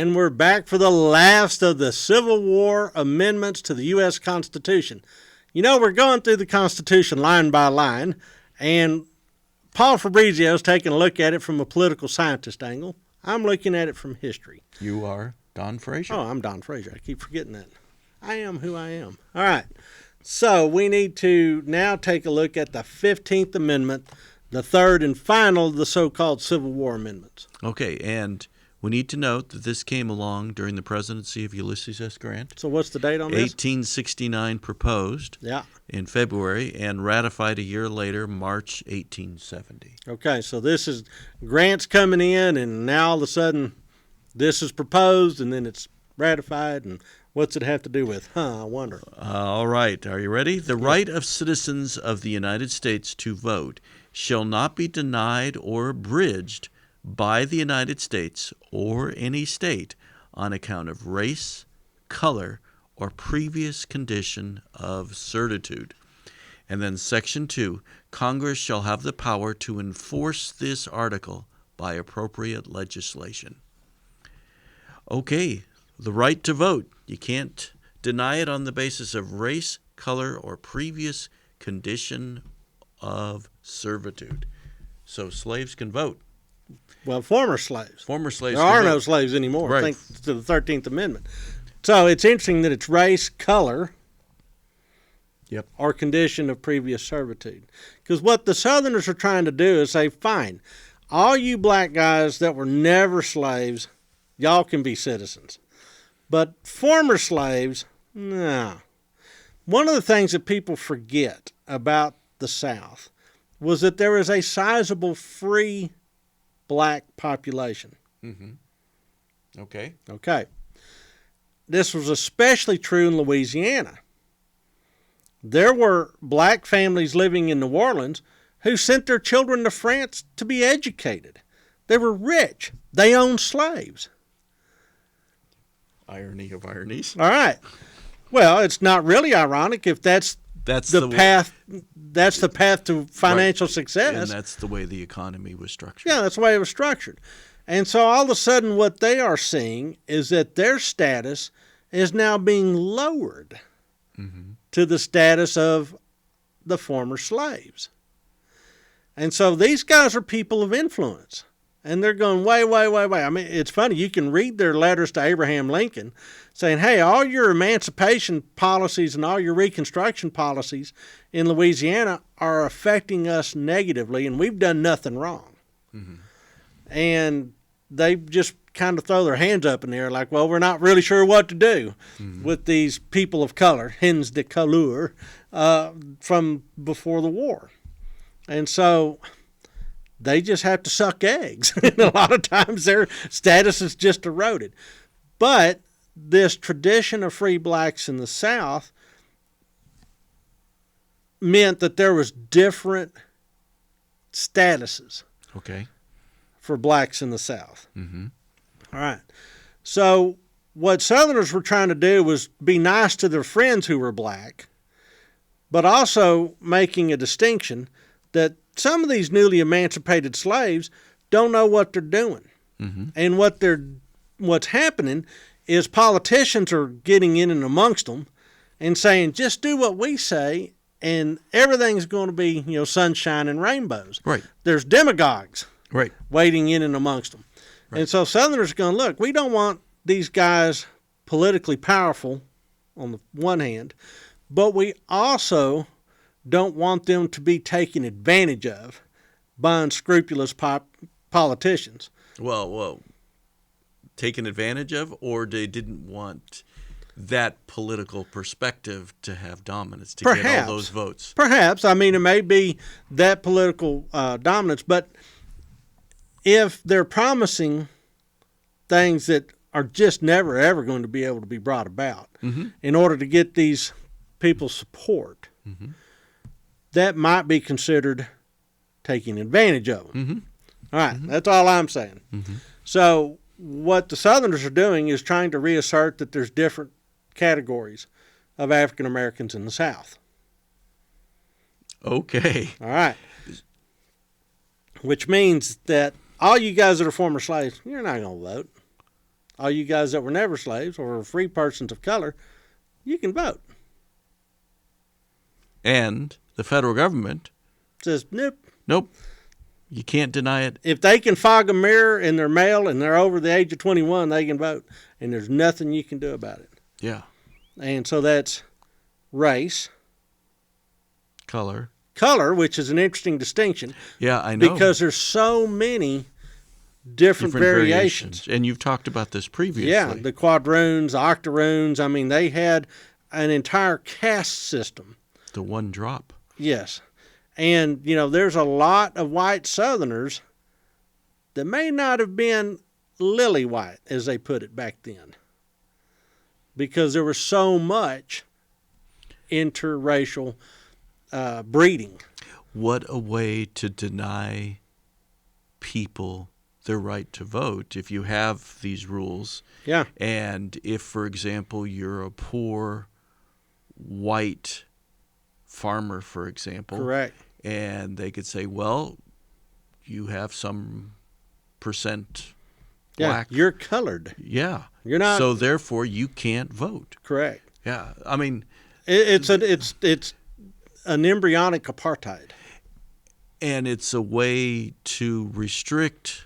And we're back for the last of the Civil War amendments to the U.S. Constitution. You know, we're going through the Constitution line by line, and Paul Fabrizio's taking a look at it from a political scientist angle. I'm looking at it from history. You are Don Frazier. Oh, I'm Don Frazier. I keep forgetting that. I am who I am. All right. So we need to now take a look at the 15th Amendment, the third and final of the so-called Civil War amendments. Okay, and we need to note that this came along during the presidency of Ulysses S. Grant. So what's the date on this? 1869 proposed in February and ratified a year later, March 1870. Okay, so this is Grant's coming in, and now all of a sudden this is proposed, and then it's ratified, and what's it have to do with? I wonder. All right, are you ready? The right of citizens of the United States to vote shall not be denied or abridged by the United States or any state on account of race, color, or previous condition of certitude. And then Section 2, Congress shall have the power to enforce this article by appropriate legislation. Okay, the right to vote. You can't deny it on the basis of race, color, or previous condition of servitude. So slaves can vote. Well, former slaves. Former slaves. There are no slaves anymore, right. Thanks to the 13th Amendment. So it's interesting that it's race, color, or condition of previous servitude. Because what the Southerners are trying to do is say, fine, all you black guys that were never slaves, y'all can be citizens. But former slaves, no. One of the things that people forget about the South was that there was a sizable free black population. Mm-hmm. Okay. This was especially true in Louisiana. There were black families living in New Orleans who sent their children to France to be educated. They were rich. They owned slaves. Irony of ironies. All right. Well, it's not really ironic if that's the path. That's the path to financial success. And that's the way the economy was structured. Yeah, that's the way it was structured. And so all of a sudden what they are seeing is that their status is now being lowered to the status of the former slaves. And so these guys are people of influence. And they're going, wait. I mean, it's funny. You can read their letters to Abraham Lincoln saying, hey, all your emancipation policies and all your Reconstruction policies in Louisiana are affecting us negatively, and we've done nothing wrong. Mm-hmm. And they just kind of throw their hands up in the air like, well, we're not really sure what to do with these people of color, hens de couleur, from before the war. And so they just have to suck eggs. And a lot of times their status is just eroded. But this tradition of free blacks in the South meant that there was different statuses for blacks in the South. Mm-hmm. All right. So what Southerners were trying to do was be nice to their friends who were black, but also making a distinction that some of these newly emancipated slaves don't know what they're doing. Mm-hmm. And what's happening is politicians are getting in and amongst them and saying, just do what we say and everything's going to be, sunshine and rainbows. Right. There's demagogues waiting in and amongst them. Right. And so Southerners are going, look, we don't want these guys politically powerful on the one hand, but we also don't want them to be taken advantage of by unscrupulous politicians. Well, taken advantage of, or they didn't want that political perspective to have dominance to get all those votes? Perhaps. I mean, it may be that political dominance, but if they're promising things that are just never, ever going to be able to be brought about in order to get these people's support, that might be considered taking advantage of them. All right, that's all I'm saying. So what the Southerners are doing is trying to reassert that there's different categories of African Americans in the South. Okay. All right. Which means that all you guys that are former slaves, you're not going to vote. all you guys that were never slaves or free persons of color, you can vote. And the federal government Says, nope. Nope. You can't deny it. If they can fog a mirror and they're male and they're over the age of 21, they can vote. And there's nothing you can do about it. Yeah. And so that's race. Color, which is an interesting distinction. Yeah, I know. Because there's so many different variations. And you've talked about this previously. Yeah, the quadroons, octoroons. I mean, they had an entire caste system. The one drop. Yes. And, there's a lot of white Southerners that may not have been lily white, as they put it back then, because there was so much interracial breeding. What a way to deny people their right to vote if you have these rules. Yeah. And if, for example, you're a poor white farmer, for example. Correct. And they could say, well, you have some percent black. Yeah, you're colored. Yeah. You're not. So therefore, you can't vote. Correct. Yeah. I mean, it's an embryonic apartheid. And it's a way to restrict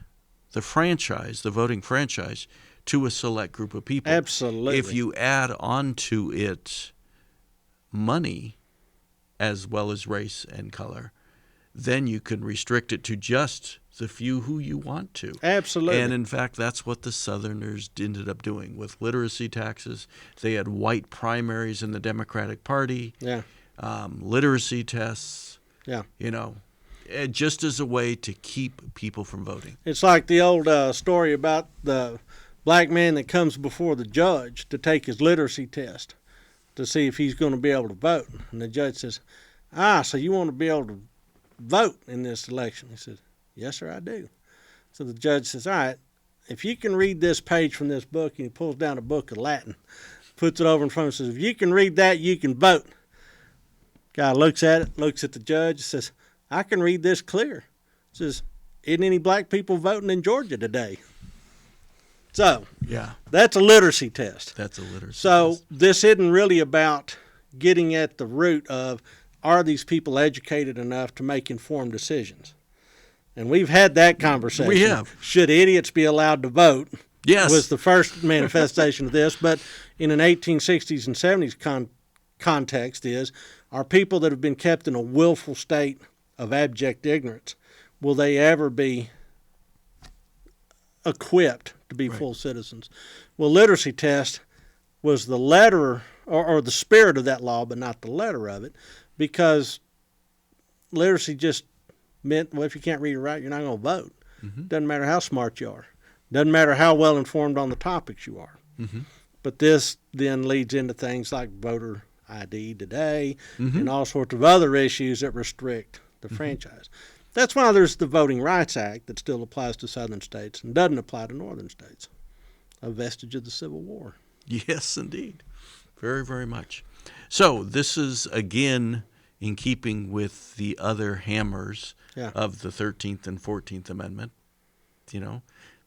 the franchise, the voting franchise, to a select group of people. Absolutely. If you add onto it money as well as race and color, then you can restrict it to just the few who you want to. Absolutely. And in fact, that's what the Southerners ended up doing with literacy taxes. They had white primaries in the Democratic Party. Yeah. Literacy tests. Yeah. Just as a way to keep people from voting. It's like the old story about the black man that comes before the judge to take his literacy test to see if he's going to be able to vote. And the judge says, so you want to be able to vote in this election? He says, yes, sir, I do. So the judge says, all right, if you can read this page from this book, and he pulls down a book of Latin, puts it over in front of him, and says, if you can read that, you can vote. Guy looks at it, looks at the judge, says, I can read this clear. Says, isn't any black people voting in Georgia today? So, yeah, that's a literacy test. That's a literacy so test. This isn't really about getting at the root of, are these people educated enough to make informed decisions? And we've had that conversation. We have. Should idiots be allowed to vote? Yes. Was the first manifestation of this. But in an 1860s and 70s context are people that have been kept in a willful state of abject ignorance, will they ever be equipped to be full citizens? Well, literacy test was the letter or the spirit of that law, but not the letter of it, because literacy just meant, well, if you can't read or write, you're not going to vote. Mm-hmm. Doesn't matter how smart you are. Doesn't matter how well informed on the topics you are. Mm-hmm. But this then leads into things like voter ID today and all sorts of other issues that restrict the franchise. That's why there's the Voting Rights Act that still applies to southern states and doesn't apply to northern states, a vestige of the Civil War. Yes, indeed. Very, very much. So this is, again, in keeping with the other hammers of the 13th and 14th Amendment.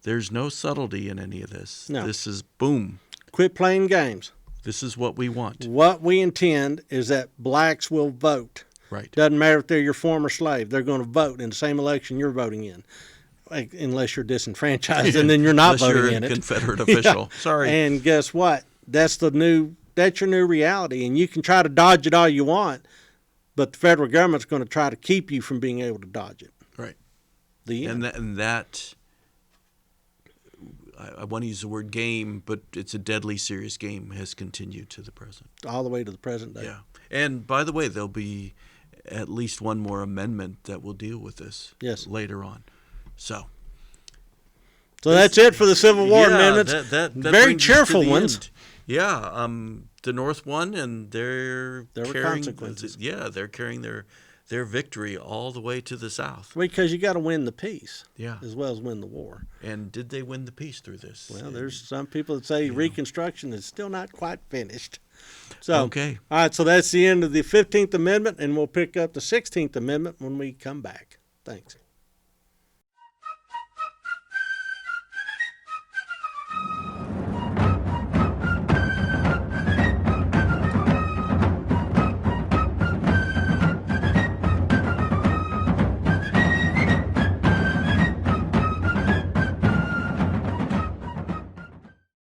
There's no subtlety in any of this. No. This is boom. Quit playing games. This is what we want. What we intend is that blacks will vote. Right. Doesn't matter if they're your former slave. They're going to vote in the same election you're voting in, unless you're disenfranchised, and then you're not voting in it. Unless you're a Confederate official. Sorry. And guess what? That's your new reality, and you can try to dodge it all you want, but the federal government's going to try to keep you from being able to dodge it. Right. The end. And that I want to use the word game, but it's a deadly serious game, has continued to the present. All the way to the present day. Yeah. And by the way, there'll be at least one more amendment that will deal with this later on. So that's it for the Civil War amendments. That very cheerful ones. End. Yeah. The North won, and there were consequences. Yeah, they're carrying their victory all the way to the South. Because you got to win the peace, as well as win the war. And did they win the peace through this? Well, there's some people that say Reconstruction is still not quite finished. So, okay. All right, so that's the end of the 15th Amendment, and we'll pick up the 16th Amendment when we come back. Thanks.